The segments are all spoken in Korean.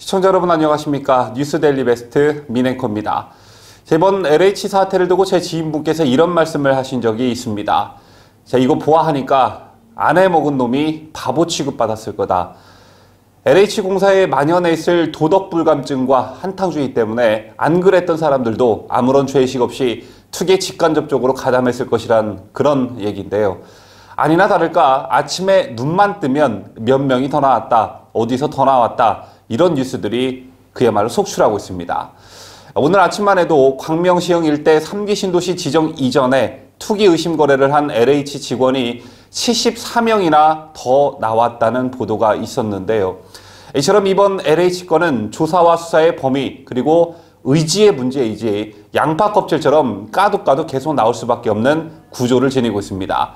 시청자 여러분 안녕하십니까? 뉴스데일리 베스트 민앵커입니다. 이번 LH 사태를 두고 제 지인분께서 이런 말씀을 하신 적이 있습니다. 자, 이거 보아하니까 아내 먹은 놈이 바보 취급받았을 거다. LH공사에 만연해 있을 도덕불감증과 한탕주의 때문에 안 그랬던 사람들도 아무런 죄의식 없이 투기에 직간접적으로 가담했을 것이란 그런 얘기인데요. 아니나 다를까 아침에 눈만 뜨면 몇 명이 더 나왔다, 어디서 더 나왔다, 이런 뉴스들이 그야말로 속출하고 있습니다. 오늘 아침만 해도 광명시형 일대 3기 신도시 지정 이전에 투기 의심 거래를 한 LH 직원이 74명이나 더 나왔다는 보도가 있었는데요. 이처럼 이번 LH 건은 조사와 수사의 범위 그리고 의지의 문제이지 양파 껍질처럼 까도 계속 나올 수밖에 없는 구조를 지니고 있습니다.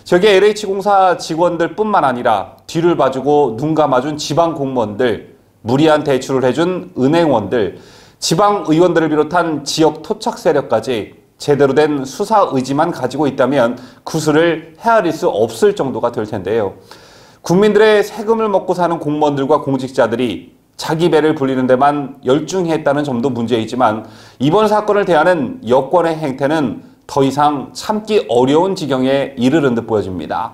저게 LH공사 직원들 뿐만 아니라 뒤를 봐주고 눈 감아준 지방 공무원들, 무리한 대출을 해준 은행원들, 지방 의원들을 비롯한 지역 토착 세력까지 제대로 된 수사 의지만 가지고 있다면 구슬을 헤아릴 수 없을 정도가 될 텐데요. 국민들의 세금을 먹고 사는 공무원들과 공직자들이 자기 배를 불리는 데만 열중했다는 점도 문제이지만 이번 사건을 대하는 여권의 행태는 더 이상 참기 어려운 지경에 이르는 듯 보여집니다.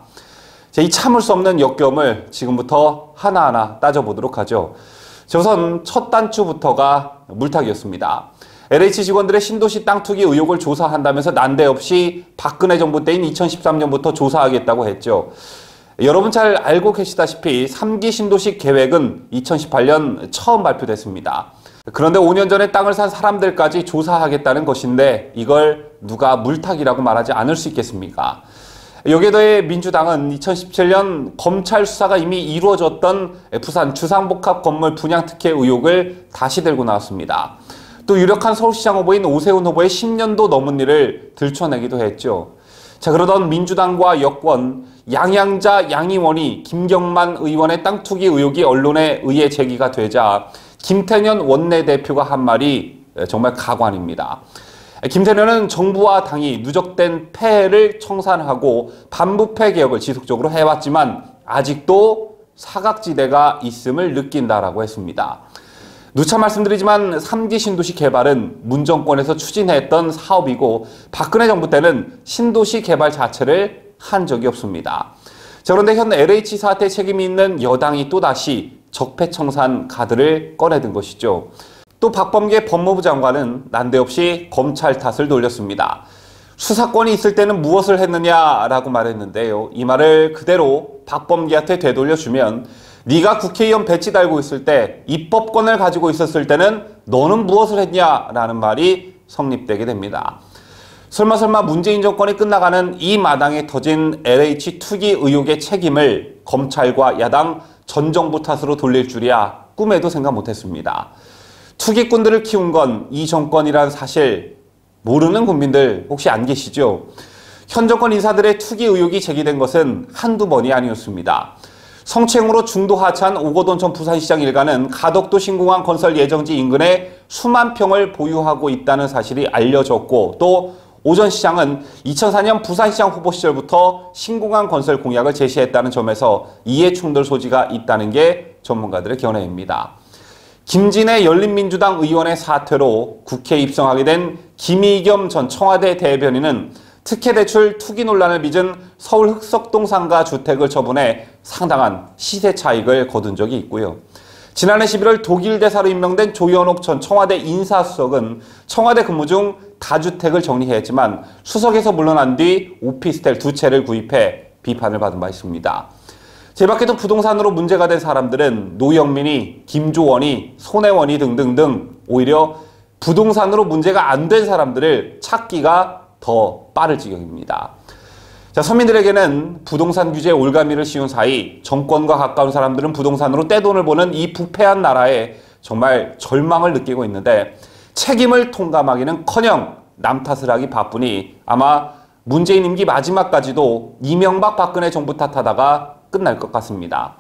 이 참을 수 없는 역경을 지금부터 하나하나 따져보도록 하죠. 우선 첫 단추부터가 물타기였습니다. LH 직원들의 신도시 땅 투기 의혹을 조사한다면서 난데없이 박근혜 정부 때인 2013년부터 조사하겠다고 했죠. 여러분 잘 알고 계시다시피 3기 신도시 계획은 2018년 처음 발표됐습니다. 그런데 5년 전에 땅을 산 사람들까지 조사하겠다는 것인데 이걸 누가 물타기라고 말하지 않을 수 있겠습니까? 여기에 더해 민주당은 2017년 검찰 수사가 이미 이루어졌던 부산 주상복합 건물 분양 특혜 의혹을 다시 들고 나왔습니다. 또 유력한 서울시장 후보인 오세훈 후보의 10년도 넘은 일을 들춰내기도 했죠. 자, 그러던 민주당과 여권, 양양자 양의원이 김경만 의원의 땅 투기 의혹이 언론에 의해 제기가 되자 김태년 원내대표가 한 말이 정말 가관입니다. 김태년은 정부와 당이 누적된 폐해를 청산하고 반부패 개혁을 지속적으로 해왔지만 아직도 사각지대가 있음을 느낀다라고 했습니다. 누차 말씀드리지만 3기 신도시 개발은 문 정권에서 추진했던 사업이고 박근혜 정부 때는 신도시 개발 자체를 한 적이 없습니다. 자, 그런데 현 LH 사태 책임이 있는 여당이 또다시 적폐청산 카드를 꺼내든 것이죠. 또 박범계 법무부 장관은 난데없이 검찰 탓을 돌렸습니다. 수사권이 있을 때는 무엇을 했느냐라고 말했는데요. 이 말을 그대로 박범계한테 되돌려주면 네가 국회의원 배지 달고 있을 때 입법권을 가지고 있었을 때는 너는 무엇을 했냐라는 말이 성립되게 됩니다. 설마 문재인 정권이 끝나가는 이 마당에 터진 LH 투기 의혹의 책임을 검찰과 야당 전 정부 탓으로 돌릴 줄이야 꿈에도 생각 못했습니다. 투기꾼들을 키운 건 이 정권이란 사실 모르는 국민들 혹시 안 계시죠? 현 정권 인사들의 투기 의혹이 제기된 것은 한두 번이 아니었습니다. 성추행으로 중도 하차한 오거돈 전 부산시장 일가는 가덕도 신공항 건설 예정지 인근에 수만 평을 보유하고 있다는 사실이 알려졌고 또 오 전 시장은 2004년 부산시장 후보 시절부터 신공항 건설 공약을 제시했다는 점에서 이해 충돌 소지가 있다는 게 전문가들의 견해입니다. 김진애 열린민주당 의원의 사퇴로 국회에 입성하게 된 김의겸 전 청와대 대변인은 특혜대출 투기 논란을 빚은 서울 흑석동 상가 주택을 처분해 상당한 시세 차익을 거둔 적이 있고요. 지난해 11월 독일 대사로 임명된 조현옥 전 청와대 인사수석은 청와대 근무 중 다주택을 정리했지만 수석에서 물러난 뒤 오피스텔 2채를 구입해 비판을 받은 바 있습니다. 제밖에도 부동산으로 문제가 된 사람들은 노영민이, 김조원이, 손혜원이 등등등 오히려 부동산으로 문제가 안 된 사람들을 찾기가 더 빠를 지경입니다. 자, 서민들에게는 부동산 규제에 올가미를 씌운 사이 정권과 가까운 사람들은 부동산으로 떼돈을 버는 이 부패한 나라에 정말 절망을 느끼고 있는데 책임을 통감하기는커녕 남 탓을 하기 바쁘니 아마 문재인 임기 마지막까지도 이명박 박근혜 정부 탓하다가 끝날 것 같습니다.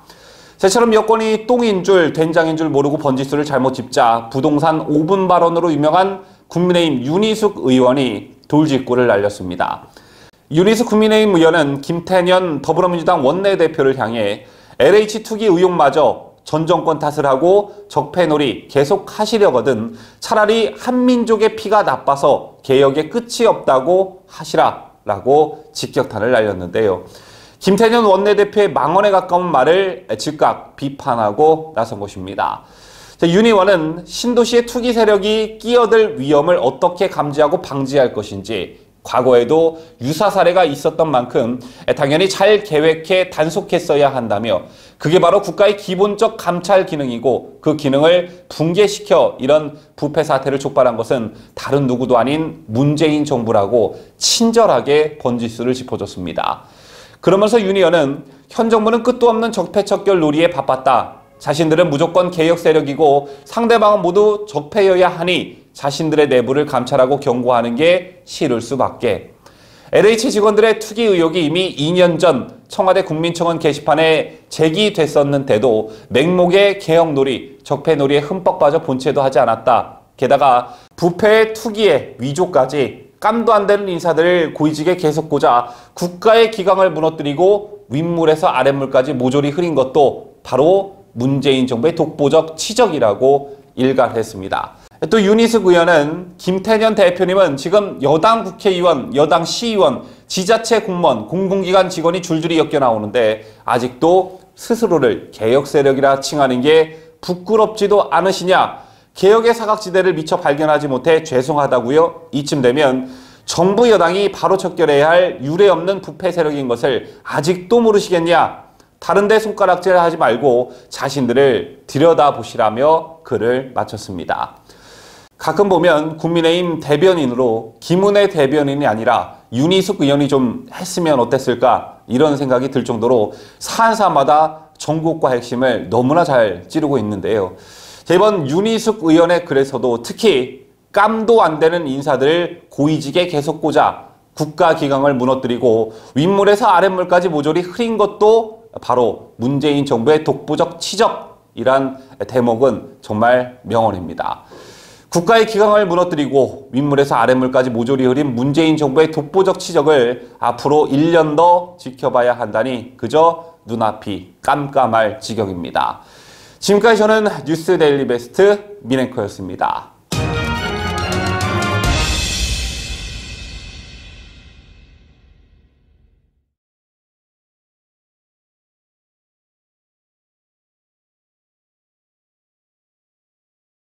새처럼 여권이 똥인 줄 된장인 줄 모르고 번지수를 잘못 짚자 부동산 5분 발언으로 유명한 국민의힘 윤희숙 의원이 돌직구를 날렸습니다. 윤희숙 국민의힘 의원은 김태년 더불어민주당 원내대표를 향해 LH 투기 의혹마저 전 정권 탓을 하고 적폐놀이 계속 하시려거든 차라리 한민족의 피가 나빠서 개혁의 끝이 없다고 하시라라고 직격탄을 날렸는데요. 김태년 원내대표의 망언에 가까운 말을 즉각 비판하고 나선 것입니다. 윤 의원은 신도시의 투기 세력이 끼어들 위험을 어떻게 감지하고 방지할 것인지, 과거에도 유사 사례가 있었던 만큼 당연히 잘 계획해 단속했어야 한다며, 그게 바로 국가의 기본적 감찰 기능이고 그 기능을 붕괴시켜 이런 부패 사태를 촉발한 것은 다른 누구도 아닌 문재인 정부라고 친절하게 번지수를 짚어줬습니다. 그러면서 윤 의원은 현 정부는 끝도 없는 적폐척결 놀이에 바빴다. 자신들은 무조건 개혁 세력이고 상대방은 모두 적폐여야 하니 자신들의 내부를 감찰하고 경고하는 게 싫을 수밖에. LH 직원들의 투기 의혹이 이미 2년 전 청와대 국민청원 게시판에 제기됐었는데도 맹목의 개혁놀이, 적폐놀이에 흠뻑 빠져 본체도 하지 않았다. 게다가 부패의 투기에 위조까지 깜도 안 되는 인사들을 고위직에 계속 꽂아 국가의 기강을 무너뜨리고 윗물에서 아랫물까지 모조리 흐린 것도 바로 문재인 정부의 독보적 치적이라고 일갈했습니다. 또 윤희숙 의원은 김태년 대표님은 지금 여당 국회의원, 여당 시의원, 지자체 공무원, 공공기관 직원이 줄줄이 엮여 나오는데 아직도 스스로를 개혁 세력이라 칭하는 게 부끄럽지도 않으시냐? 개혁의 사각지대를 미처 발견하지 못해 죄송하다고요? 이쯤 되면 정부 여당이 바로 척결해야 할 유례없는 부패 세력인 것을 아직도 모르시겠냐? 다른 데 손가락질 하지 말고 자신들을 들여다보시라며 글을 마쳤습니다. 가끔 보면 국민의힘 대변인으로 김은혜 대변인이 아니라 윤희숙 의원이 좀 했으면 어땠을까 이런 생각이 들 정도로 사안사마다 전국과 핵심을 너무나 잘 찌르고 있는데요. 이번 윤희숙 의원의 글에서도 특히 깜도 안 되는 인사들을 고위직에 계속 꽂아 국가기강을 무너뜨리고 윗물에서 아랫물까지 모조리 흐린 것도 바로 문재인 정부의 독보적 치적이란 대목은 정말 명언입니다. 국가의 기강을 무너뜨리고 윗물에서 아랫물까지 모조리 흐린 문재인 정부의 독보적 치적을 앞으로 1년 더 지켜봐야 한다니 그저 눈앞이 깜깜할 지경입니다. 지금까지 저는 뉴스 데일리 베스트 민앵커였습니다.